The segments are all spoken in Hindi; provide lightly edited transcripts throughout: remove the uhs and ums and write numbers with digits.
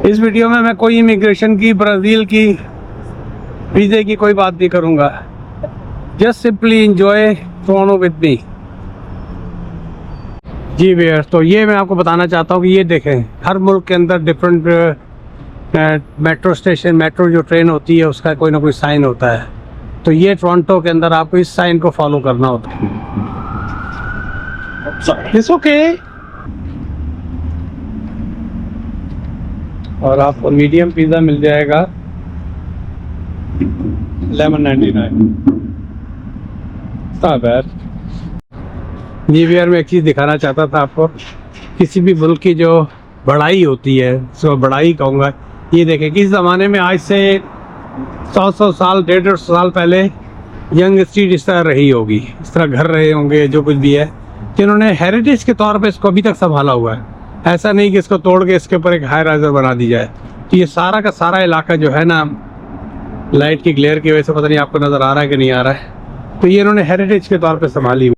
इस वीडियो में मैं कोई इमिग्रेशन की, ब्राज़ील की, वीज़े की कोई बात नहीं करूँगा। Just simply enjoy Toronto with me. जी व्यूअर्स, तो ये मैं आपको बताना चाहता हूँ कि ये देखें, हर मुल्क के अंदर डिफरेंट मेट्रो स्टेशन, मेट्रो जो ट्रेन होती है उसका कोई ना कोई साइन होता है। तो ये टोरंटो के अंदर आपको इस साइन को फॉलो करना होता है। It's okay. और आपको मीडियम पिज़्ज़ा मिल जाएगा 11.99। जी व्यूअर, मैं एक चीज़ दिखाना चाहता था आपको। किसी भी मुल्क की जो बढ़ाई होती है, सो बढ़ाई कहूँगा। ये देखें, किस ज़माने में आज से 100 साल, 150 साल पहले यंग स्ट्रीट इस तरह रही होगी, इस तरह घर रहे होंगे, जो कुछ भी है, जिन्होंने हेरिटेज के तौर पे इसको अभी तक संभाला हुआ है। ऐसा नहीं कि इसको तोड़ के इसके ऊपर एक हाई राइजर बना दी जाए। तो ये सारा का सारा इलाका जो है ना, लाइट की ग्लेयर की वजह से पता नहीं आपको नज़र आ रहा है कि नहीं आ रहा है, तो ये इन्होंने हेरिटेज के तौर पे संभाली हुई।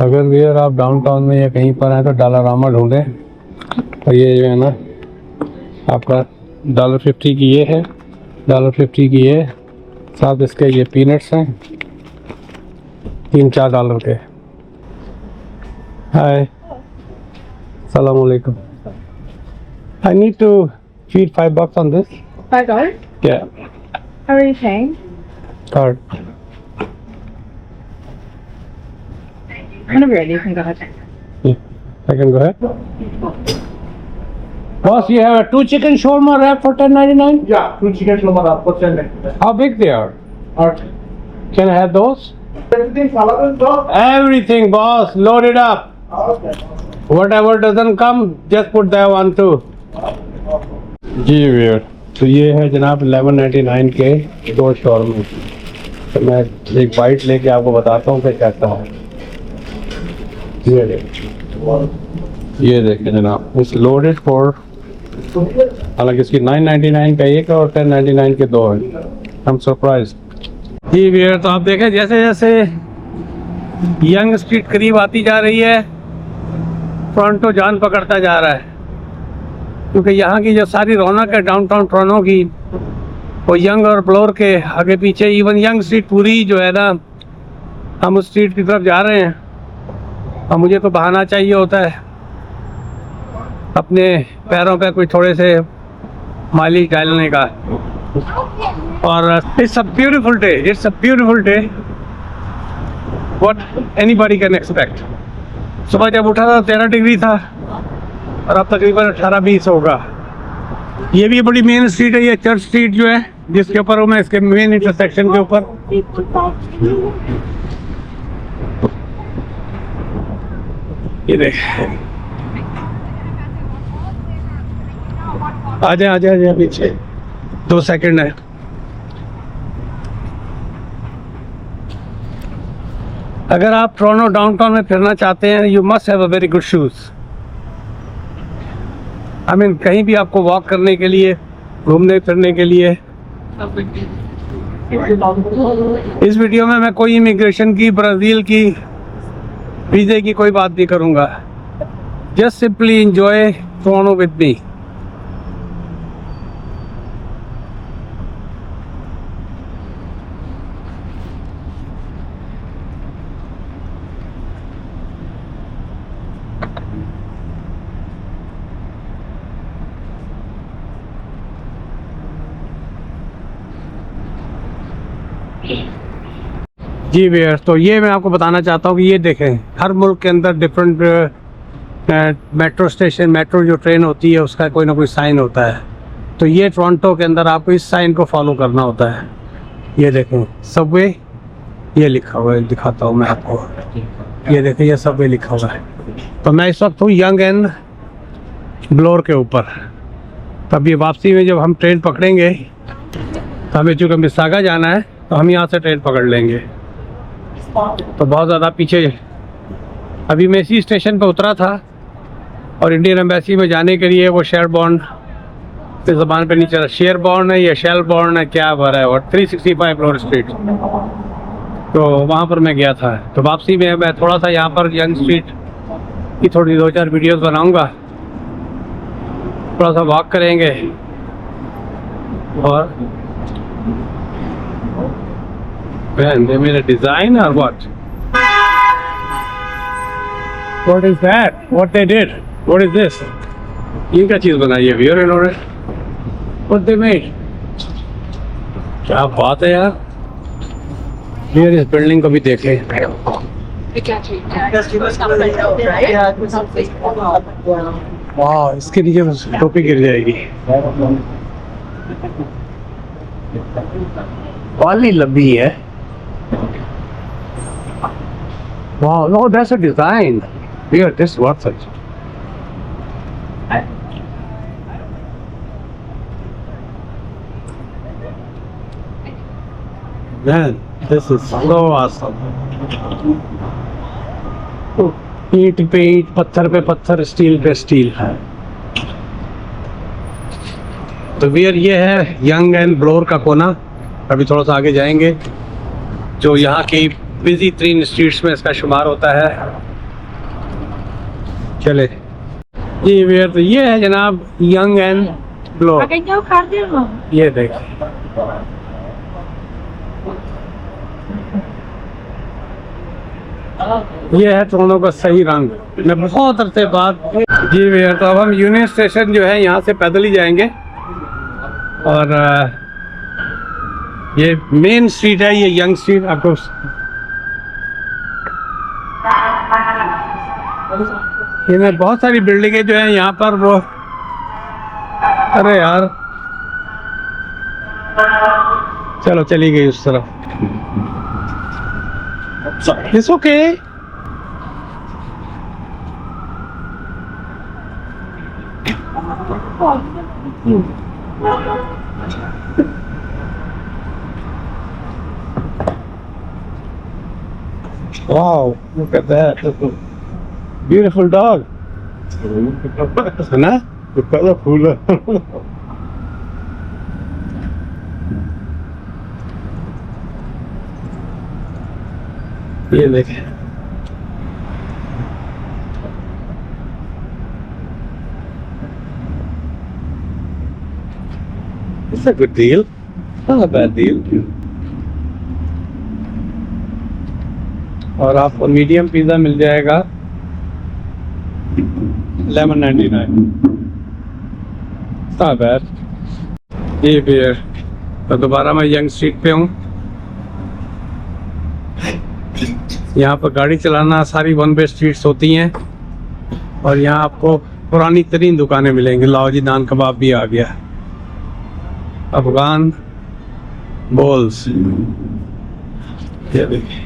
अगर भैया आप डाउनटाउन में या कहीं पर हैं तो डॉलरामा ढूंढें। और ये जो है ना आपका $1.50 की ये है, $1.50 की ये, साथ इसके ये पीनट्स हैं, $3-4 के। हाय, अस्सलाम वालेकुम। I need to feed $5 on this. $5? Yeah, How are you paying? card. Whenever you're ready, you can go ahead. Yeah, I can go ahead. Boss, you have a 2 chicken shawarma wrap for $10.99? Yeah, 2 chicken shawarma wrap for $10.99. How big they are? Alright. Can I have those? Everything salad and sauce? Everything, boss. Load it up. Okay. Whatever doesn't come, just put that one too. जी भैया, तो ये है जनाब 11.99 के 2 शॉर्मे। तो मैं एक बाइट लेके आपको बताता हूँ कि कैसा है। ये देखें जनाब, इस लोडेड फॉर, हालांकि इसकी 9.99 का एक और 10.99 के 2 हैं। हम सरप्राइज। जी भैया, तो आप देखें जैसे जैसे यंग स्ट्रीट करीब आती जा रही है, टोरंटो जान पकड़ता जा रहा है, क्योंकि यहाँ की जो सारी रौनक है डाउनटाउन टोरंटो की, वो यंग और ब्लोर के आगे पीछे, इवन यंग स्ट्रीट पूरी जो है ना, हम उस स्ट्रीट की तरफ जा रहे हैं। और मुझे तो बहाना चाहिए होता है अपने पैरों पे कोई थोड़े से मालिश डालने का। और it's a beautiful day, it's a beautiful day, what anybody can expect. सुबह जब उठा था 13 डिग्री था और अब तकरीबन 18-20 होगा। ये भी बड़ी मेन स्ट्रीट है, ये चर्च स्ट्रीट जो है, जिसके ऊपर हूँ मैं, इसके मेन इंटरसेक्शन के ऊपर। ये देख, आजा आजा आजा पीछे, 2 सेकंड है। अगर आप टोरंटो डाउनटाउन में फिरना चाहते हैं, you must have a very good shoes. I mean, कहीं भी आपको वॉक करने के लिए, घूमने फिरने के लिए। इस वीडियो में मैं कोई इमिग्रेशन की, ब्राज़ील की, वीज़े की कोई बात नहीं करूँगा। Just simply enjoy Toronto with me. जी भैया, तो ये मैं आपको बताना चाहता हूँ कि ये देखें, हर मुल्क के अंदर डिफरेंट मेट्रो स्टेशन, मेट्रो जो ट्रेन होती है उसका कोई ना कोई साइन होता है। तो ये टोरंटो के अंदर आपको इस साइन को फॉलो करना होता है। ये देखें, सबवे, ये लिखा हुआ है, दिखाता हूँ मैं आपको। ये देखें, ये सबवे लिखा हुआ है। तो मैं इस वक्त हूँ यंग एंड ब्लोर के ऊपर। तब ये वापसी में जब हम ट्रेन पकड़ेंगे, तो हमें चूँकि मिसागा जाना है, तो हम यहाँ से ट्रेन पकड़ लेंगे। तो बहुत ज़्यादा पीछे, अभी मैं इसी स्टेशन पर उतरा था और इंडियन एम्बेसी में जाने के लिए वो शेरबॉर्न पे ज़बान पे नहीं चला, शेरबॉर्न है या शेलबॉर्न है, क्या भरा है, और 365 फ्लोर स्ट्रीट। तो वहाँ पर मैं गया था। तो वापसी में मैं थोड़ा सा यहाँ पर यंग स्ट्रीट की थोड़ी 2-4 वीडियोस बनाऊंगा, थोड़ा सा वॉक करेंगे और मेरा डिज़ाइन और what is that, what they did, what is this, ये क्या चीज़ बनाई है व्यूअर इन्होंने, व्हाट दे मेड, क्या बात है यार। यार इस बिल्डिंग को भी देख लें। वाह, इसके नीचे बस टोपी गिर जाएगी। वाली लंबी है। वाह, no that's a design. Here, this worth it. Man, this is so awesome. ईंट पे ईंट, पत्थर पे पत्थर, स्टील पे स्टील है। तो वियर ये है यंग एंड ब्लोर का कोना। अभी थोड़ा सा आगे जाएंगे, जो यहाँ की बिजी 3 स्ट्रीट्स में इसका शुमार होता है। चले जी वियर, तो ये है जनाब यंग एंड ब्लोर। ये देखें, ये है दोनों का सही रंग। मैं बहुत अरसे बाद जी भैया, तो अब हम यूनियन स्टेशन जो है यहाँ से पैदल ही जाएंगे और ये मेन स्ट्रीट है, ये यंग स्ट्रीट। आपको इनमें बहुत सारी बिल्डिंगें जो हैं यहाँ पर, वो अरे यार चलो चली गई उस तरफ। It's okay. Wow, look at that. Beautiful dog. है ना? Colorful. ये देखें, It's a good deal, not a bad deal. और आपको मीडियम पिज़्ज़ा मिल जाएगा $11.99, not bad. ये बियर। तो दोबारा मैं यंग स्ट्रीट पे हूँ। यहाँ पर गाड़ी चलाना सारी 1 वे स्ट्रीट्स होती हैं और यहाँ आपको पुरानी तरीन दुकानें मिलेंगी। लाओ जी, नान कबाब भी आ गया, अफगान बोल्स, ये देखिए।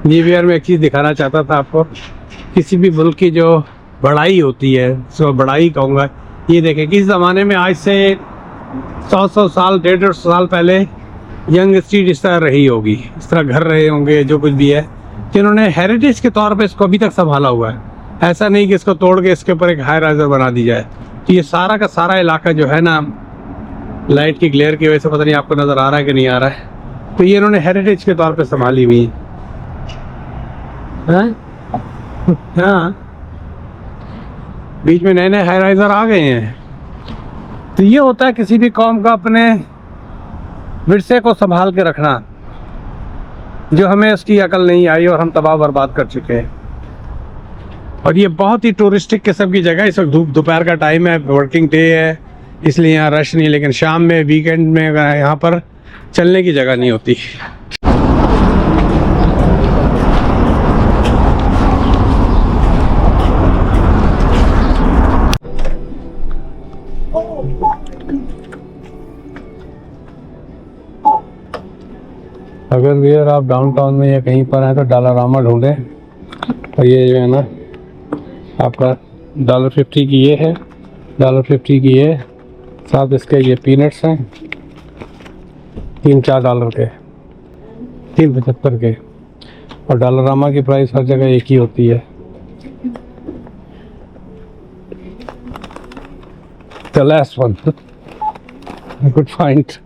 जी भैया, मैं एक चीज़ दिखाना चाहता था आपको। किसी भी मुल्क की जो बढ़ाई होती है, सो बढ़ाई कहूँगा। ये देखें, किस ज़माने में आज से 100 साल, 150 साल पहले यंग स्ट्रीट इस तरह रही होगी, इस तरह घर रहे होंगे, जो कुछ भी है, जिन्होंने हेरिटेज के तौर पे इसको अभी तक संभाला हुआ है। ऐसा नहीं कि इसको तोड़ के इसके ऊपर एक हाई राइजर बना दी जाए। तो ये सारा का सारा इलाका जो है ना, लाइट की ग्लेयर की वजह से पता नहीं आपको नज़र आ रहा है कि नहीं आ रहा है, तो ये इन्होंने हेरिटेज के तौर पर संभाली हुई है। हाँ, बीच में नए नए हाई राइजर आ गए हैं। तो ये होता है किसी भी कौम का अपने विरसे को संभाल के रखना, जो हमें उसकी अकल नहीं आई और हम तबाह बर्बाद कर चुके हैं। और ये बहुत ही टूरिस्टिक किस्म की जगह। इस वक्त दोपहर का टाइम है, वर्किंग डे है, इसलिए यहाँ रश नहीं, लेकिन शाम में, वीकेंड में यहाँ पर चलने की जगह नहीं होती। अगर भैया आप डाउनटाउन में या कहीं पर हैं तो डॉलरामा ढूंढें। और ये जो है ना आपका $1.50 की ये है, $1.50 की ये, साथ इसके ये पीनट्स हैं $3-4 के। 375 के, और डॉलरामा की प्राइस हर जगह एक ही होती है। The last one I could find.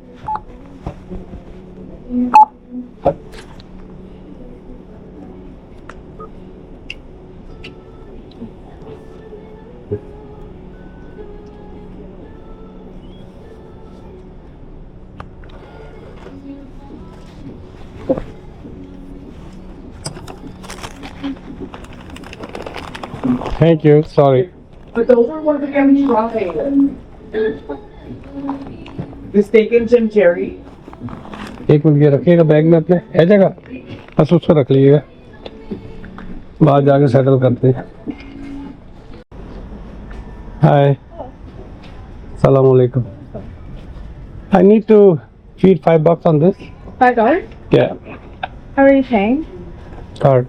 Thank you. Sorry. But those are one of the games trying. The steak and Jim Jerry. एक मिनट ये रखिएगा बैग में अपने, है जगह, बस उसको रख लीजिएगा, बाहर जाके सेटल करते हैं। हाय, सलाम अलैकुम। I need to feed $5 on this. $5? Yeah, How are you paying? card.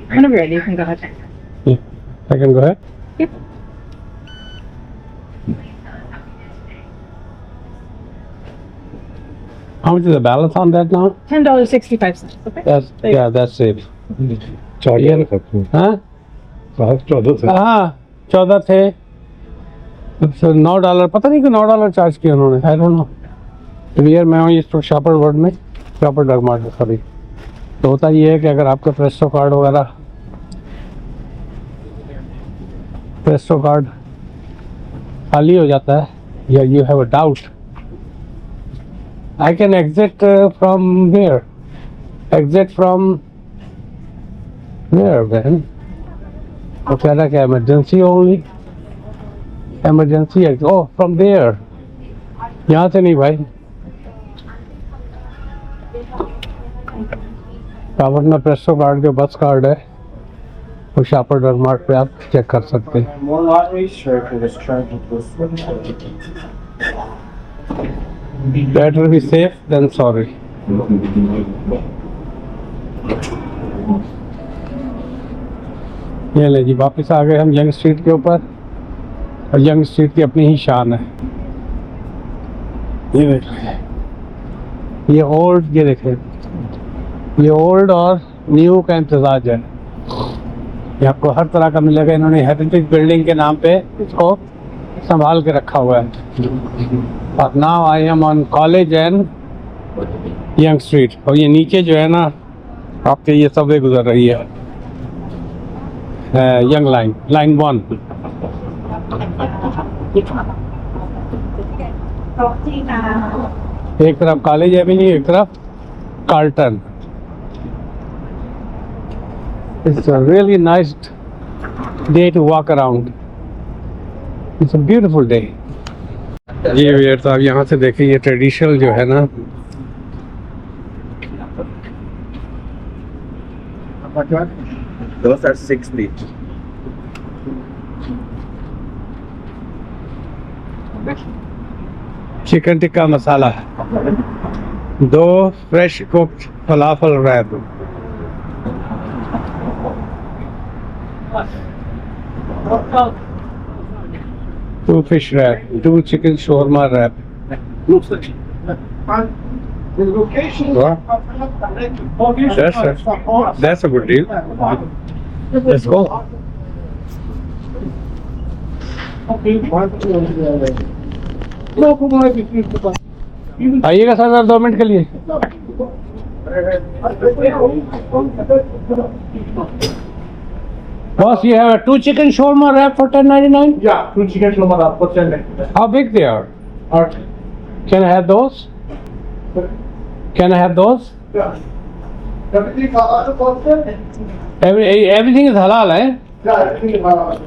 Whenever you're ready, you can go ahead. Yeah, I can go ahead. Yep. How much is the balance on that now? $10.65. Okay. That's safe. 14 था हाँ 14 था हाँ 14 थे, $9, पता नहीं कि $9 चार्ज किया उन्होंने, आई डोंट नो। तो यार मैं हूँ इस शॉपर वर्ल्ड में, शॉपर ड्रग मार्ट सॉरी। तो होता ये है कि अगर आपका प्रेस्टो कार्ड वगैरह, प्रेस्टो कार्ड खाली हो जाता है या you have a doubt, I can exit from where, exit from where man, वो कह रहा क्या emergency only, emergency oh from there, यहाँ से नहीं भाई। आप अपना प्रेस्टो कार्ड जो बस कार्ड है वो शॉपर ड्रग मार्ट पे आप चेक कर सकते हैं। More lottery, sure, for this charge was. Better be safe than sorry. ये ले जी, वापस आ गए हम यंग स्ट्रीट के ऊपर, और यंग स्ट्रीट की अपनी ही शान है। ये देखिए, ये ओल्ड, ये देखिए, ये ओल्ड और न्यू का इम्तजाज है। ये आपको हर तरह का मिलेगा, इन्होंने हेरिटेज बिल्डिंग के नाम पे इसको संभाल के रखा हुआ है। और now I am on college and young street, और ये नीचे जो है ना आपके ये सबवे गुजर रही है, यंग लाइन, लाइन 1। एक तरफ कॉलेज एवेन्यू, एक तरफ Carlton. It's a really nice day to walk around. It's a beautiful day. ये वेयर तो आप यहाँ से देखिए, ये ट्रेडिशनल जो है ना, Those are 60 chicken tikka masala, 2 fresh cooked falafel wrap, 2 fish wrap, 2 chicken shawarma wrap. The location. Wow. That's a good deal. Let's go. आइएगा सर 2 मिनट के लिए। Boss, you have a 2 chicken shawarma wrap for $10.99? Yeah, 2 chicken shawarma wrap for $10. How big they are? Alright. Can I have those? Can I have those? Yeah. Everything halal for $10? Everything is halal, eh? Yeah, everything is halal.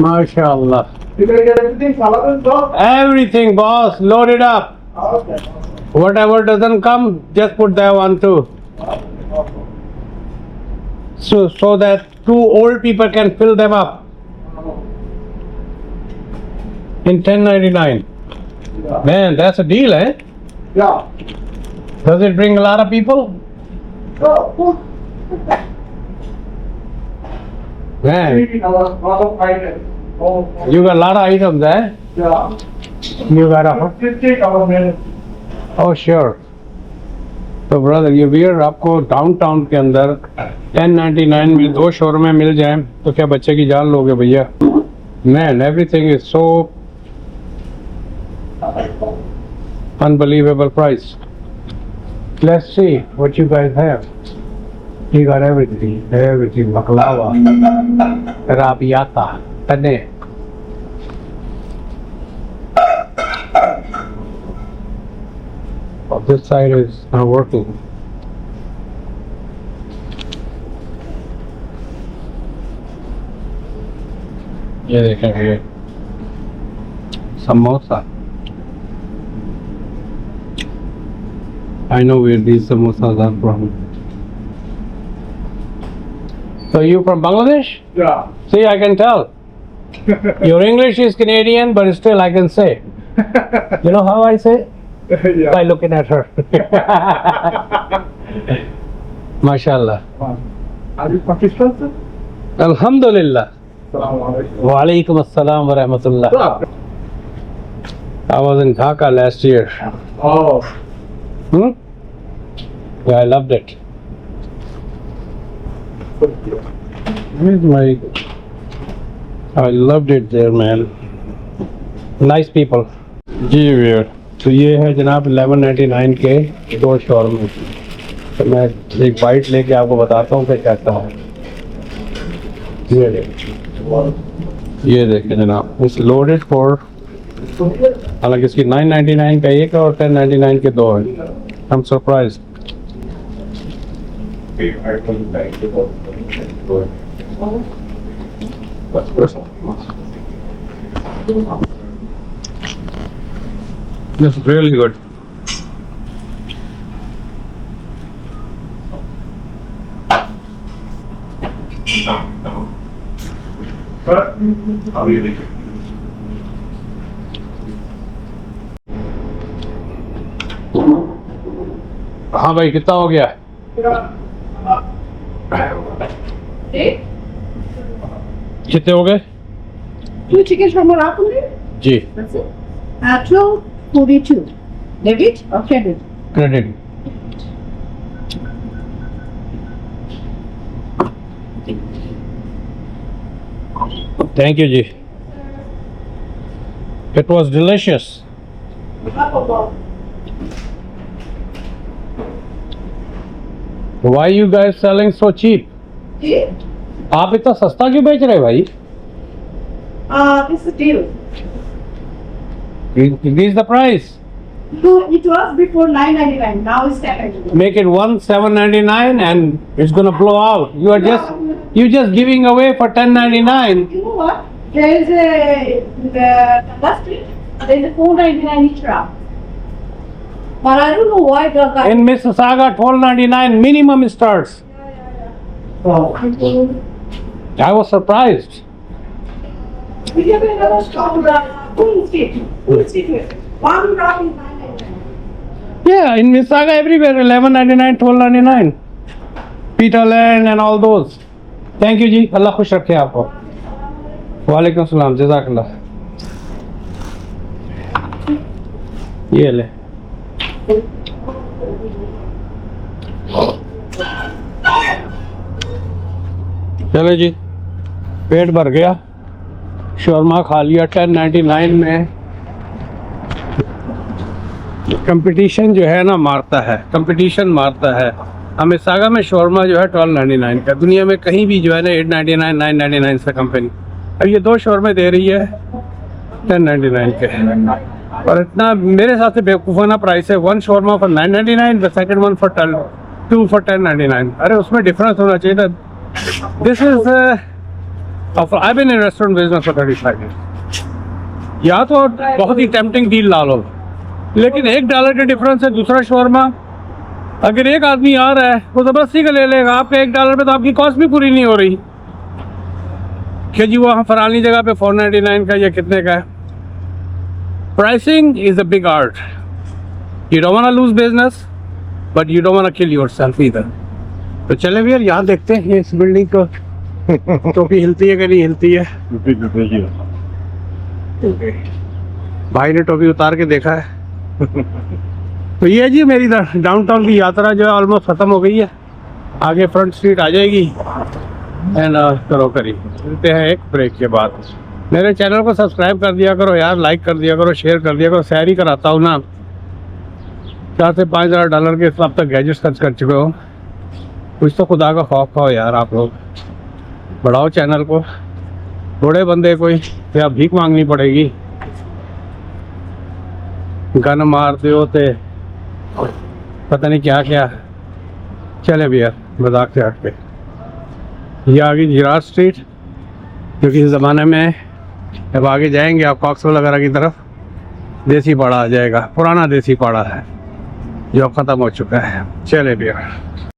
MashaAllah. You can get everything halal as well? Everything, boss, load it up. Okay. Whatever doesn't come, just put that one too. So that 2 old people can fill them up in $10.99. Yeah. Man, that's a deal, eh? Yeah. Does it bring a lot of people? So, Man, a lot of items. Oh, you got a lot of items, eh? yeah. You got a 50 minutes. Oh sure. तो ब्रदर ये बियर आपको डाउनटाउन के अंदर 1099 में 2 शोरूम में मिल जाए तो क्या बच्चे की जान लोगे भैया? Man everything is so unbelievable price. Let's see what you guys have. You got everything. Baklava, rabiata, tane. Oh, this side is not working. ये देखें ये samosa. I know where these samosas are from. So you from Bangladesh? Yeah. See, I can tell. Your English is Canadian, but still I can say. You know how I say? Yeah. By looking at her. MashaAllah. Are you Pakistan, sir? Alhamdulillah. Assalamualaikum. Wa alaikum assalam wa rahmatullah. I was in Dhaka last year. Oh. Hmm? Yeah, I loved it. Where's my... I loved it there, man. Nice people. जी भैया, तो ये है जनाब 1199 के 2 शॉर्मे। तो मैं एक बाइट लेके आपको बताता हूँ कि कैसा है। ये देखें जनाब, इट्स लोडेड फॉर, हालांकि इसकी 999 का एक है और 1099 के 2 हैं। I'm surprised. This is really good. हाँ भाई, कितना हो गया? कितने हो गए? 2 chicken shawarma rapuli? जी, That's it. 12.42. Debit or credit? Credit. Thank you जी। It was delicious. Why you guys selling so cheap? आप इतना सस्ता क्यों बेच रहे भाई? This is a deal. Increase the price. No, it was before 9.99. Now it's 10.99. Make it 799 and it's gonna blow out. You just giving away for 1099. You know what? There is the last week. There is a 4.99 each wrap. But I don't know why the guy. In Mississauga, 12.99 minimum starts. I was surprised. We have another store. Full street. One wrap is 9.99. Yeah, in Mississauga everywhere 11.99, 12.99. Peterland and all those. Thank you जी, अल्लाह खुश रखे आपको। वालेकुम सलाम, जज़ाकल्लाह। ये ले। चलो जी, पेट भर गया, शौरमा खा लिया 1099 में। कंपटीशन जो है ना मारता है, कंपटीशन मारता है। हमें सागा में शौरमा जो है 1299 का, दुनिया में कहीं भी जो है ना 899 999 से कंपनी। अब ये 2 शौरमे दे रही है 1099 के, और इतना मेरे हिसाब से बेवकूफ़ाना प्राइस है। 1 shawarma for 999, the second one for 2 for 1099। अरे उसमें डिफरेंस होना चाहिए था। This is I been in restaurant business for 35 years। या तो बहुत ही टेम्पटिंग डील ला लो, लेकिन $1 का डिफरेंस है। दूसरा शौरमा अगर एक आदमी आ रहा है वो ज़बरदस्ती का ले लेगा, आपका $1 पे तो आपकी कॉस्ट भी पूरी नहीं हो रही कि जी वहाँ फलानी जगह पे 499 का या कितने का है। Pricing is a big art. You don't want to lose business but you don't want to kill yourself either. तो चले भैया यहाँ देखते हैं इस बिल्डिंग को, टोपी हिलती है कि नहीं हिलती है। भाई ने टोपी उतार के देखा है। तो ये जी मेरी डाउनटाउन की यात्रा जो है ऑलमोस्ट ख़त्म हो गई है। आगे फ्रंट स्ट्रीट आ जाएगी एंड करो करी मिलते हैं एक ब्रेक के बाद। मेरे चैनल को सब्सक्राइब कर दिया करो यार, लाइक कर दिया करो, शेयर कर दिया करो। सैर ही कराता हूँ ना, 4 से 5 हज़ार डॉलर के अब तक गैजेट्स खर्च कर चुके हो। कुछ तो खुदा का खौफ खाओ यार, आप लोग बढ़ाओ चैनल को। थोड़े बंदे कोई या भीख मांगनी पड़ेगी, गन मारते होते पता नहीं क्या क्या। चले भैया मजाक से हट पे। ये आ गई जिराट स्ट्रीट, जो कि इस ज़माने में अब आगे जाएंगे आप कॉक्सवेल वगैरह की तरफ देसी पाड़ा आ जाएगा। पुराना देसी पाड़ा है जो अब ख़त्म हो चुका है। चले भैया।